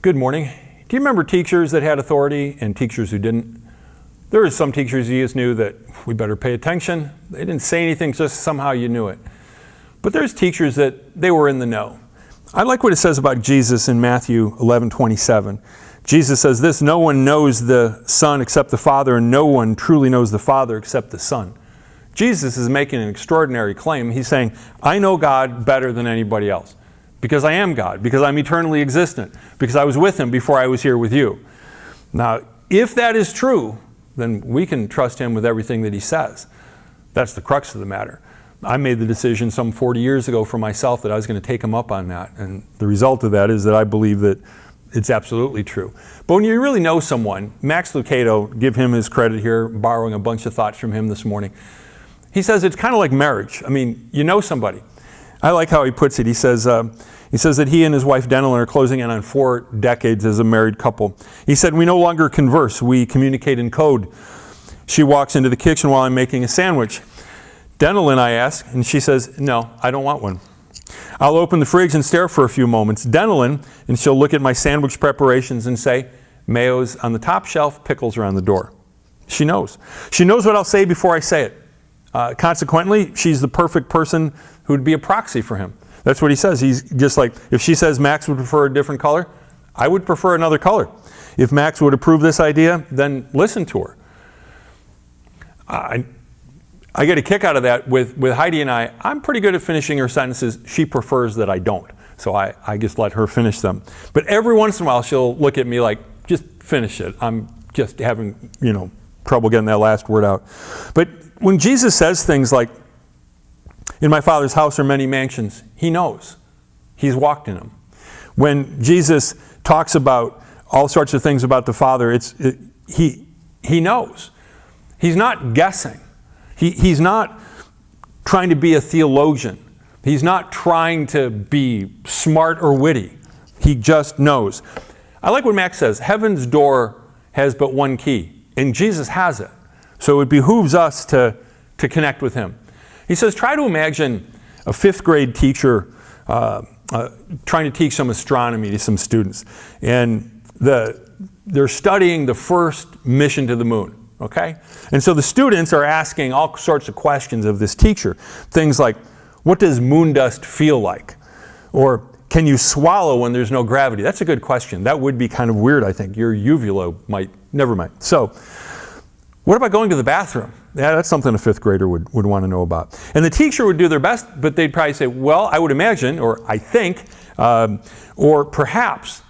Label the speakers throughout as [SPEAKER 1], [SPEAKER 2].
[SPEAKER 1] Good morning. Do you remember teachers that had authority and teachers who didn't? There were some teachers you just knew that we better pay attention. They didn't say anything, just somehow you knew it. But there's teachers that they were in the know. I like what it says about Jesus in Matthew 11:27. Jesus says this, "No one knows the Son except the Father, and no one truly knows the Father except the Son." Jesus is making an extraordinary claim. He's saying, I know God better than anybody else. Because I am God, because I'm eternally existent, because I was with Him before I was here with you. Now, if that is true, then we can trust Him with everything that He says. That's the crux of the matter. I made the decision some 40 years ago for myself that I was going to take Him up on that. And the result of that is that I believe that it's absolutely true. But when you really know someone, Max Lucado, give him his credit here, borrowing a bunch of thoughts from him this morning. He says it's kind of like marriage. I mean, you know somebody. I like how he puts it. He says that he and his wife Denelyn are closing in on 4 decades as a married couple. He said, we no longer converse. We communicate in code. She walks into the kitchen while I'm making a sandwich. Denelyn, I ask, and she says, no, I don't want one. I'll open the fridge and stare for a few moments. Denelyn, and she'll look at my sandwich preparations and say, mayo's on the top shelf, pickles are on the door. She knows. She knows what I'll say before I say it. Consequently, she's the perfect person who would be a proxy for him. That's what he says. He's just like, if she says Max would prefer a different color, I would prefer another color. If Max would approve this idea, then listen to her. I get a kick out of that with Heidi and I'm pretty good at finishing her sentences. She prefers that I don't. So I just let her finish them. But every once in a while, she'll look at me like, just finish it. I'm just having, trouble getting that last word out. But when Jesus says things like, in my Father's house are many mansions, He knows. He's walked in them. When Jesus talks about all sorts of things about the Father, He knows. He's not guessing. He's not trying to be a theologian. He's not trying to be smart or witty. He just knows. I like what Max says, heaven's door has but one key, and Jesus has it. So it behooves us to connect with Him. He says, try to imagine a 5th grade teacher trying to teach some astronomy to some students. And they're studying the first mission to the moon. Okay? And so the students are asking all sorts of questions of this teacher. Things like, what does moon dust feel like? Or can you swallow when there's no gravity? That's a good question. That would be kind of weird, I think. Your uvula might, never mind. So, what about going to the bathroom? Yeah, that's something a 5th grader would want to know about. And the teacher would do their best, but they'd probably say, well, I would imagine, or I think, or perhaps.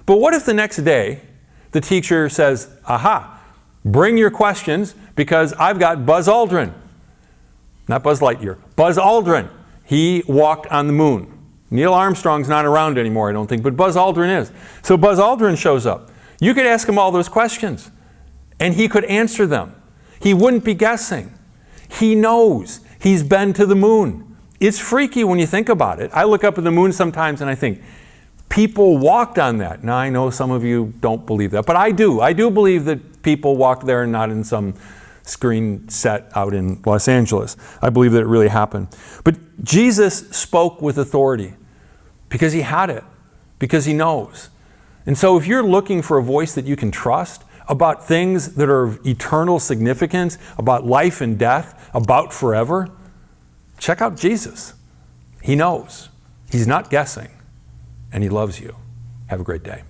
[SPEAKER 1] But what if the next day the teacher says, aha, bring your questions because I've got Buzz Aldrin. Not Buzz Lightyear. Buzz Aldrin. He walked on the moon. Neil Armstrong's not around anymore, I don't think, but Buzz Aldrin is. So Buzz Aldrin shows up. You could ask him all those questions, and he could answer them. He wouldn't be guessing. He knows. He's been to the moon. It's freaky when you think about it. I look up at the moon sometimes and I think, people walked on that. Now, I know some of you don't believe that, but I do. I do believe that people walked there and not in some screen set out in Los Angeles. I believe that it really happened. But Jesus spoke with authority because He had it, because He knows. And so if you're looking for a voice that you can trust about things that are of eternal significance, about life and death, about forever, check out Jesus. He knows. He's not guessing. And He loves you. Have a great day.